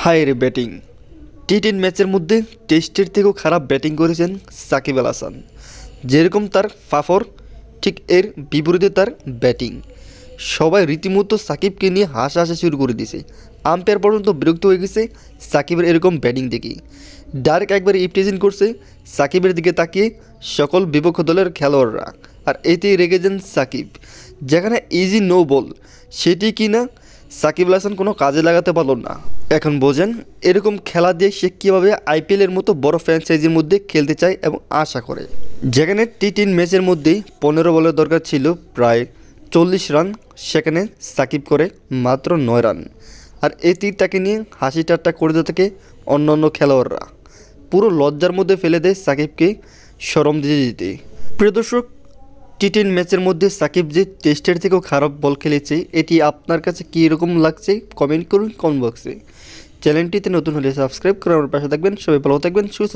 হায় রে ব্যাটিং! টি-10 ম্যাচের মধ্যে টেস্টের থেকেও খারাপ ব্যাটিং করেছেন সাকিব আল হাসান। যেরকম তার ফাফর, ঠিক এর বিপরীতে তার ব্যাটিং। সবাই রীতিমতো সাকিবকে নিয়ে হাসাহাসি শুরু করে দিয়েছে। আম্পায়ার পর্যন্ত বিরক্ত হয়ে গেছে সাকিবের এরকম ব্যাটিং দেখে। ডাইরেক্ট একবারে ইপটিজিং করছে সাকিবের দিকে তাকিয়ে সকল বিপক্ষ দলের খেলোয়াড়রা। আর এতেই রেগে যান সাকিব। যেখানে ইজি নো বল, সেটি কি না সাকিব আল হাসান কোনো কাজে লাগাতে পারল না। এখন বোঝেন এরকম খেলা দিয়ে সে কীভাবে আইপিএলের মতো বড় ফ্র্যাঞ্চাইজির মধ্যে খেলতে চায় এবং আশা করে। যেখানে টি-10 ম্যাচের মধ্যেই 15 বলের দরকার ছিল প্রায় 40 রান, সেখানে সাকিব করে মাত্র 9 রান। আর এতেই তাকে নিয়ে হাসি ঠাট্টা করতে থাকে অন্যান্য খেলোয়াড়রা। পুরো লজ্জার মধ্যে ফেলে দেয় সাকিবকে শরম দিতে দিতে। প্রিয় দর্শক, টি-10 ম্যাচের মধ্যে সাকিব যে টেস্টের থেকেও খারাপ বল খেলেছে, এটি আপনার কাছে কী রকম লাগছে কমেন্ট করুন কমেন্ট বক্সে। চ্যানেলটিতে নতুন হলে সাবস্ক্রাইব করে আমার পাশে থাকবেন। সবাই ভালো থাকবেন, সুস্থ থাকবেন।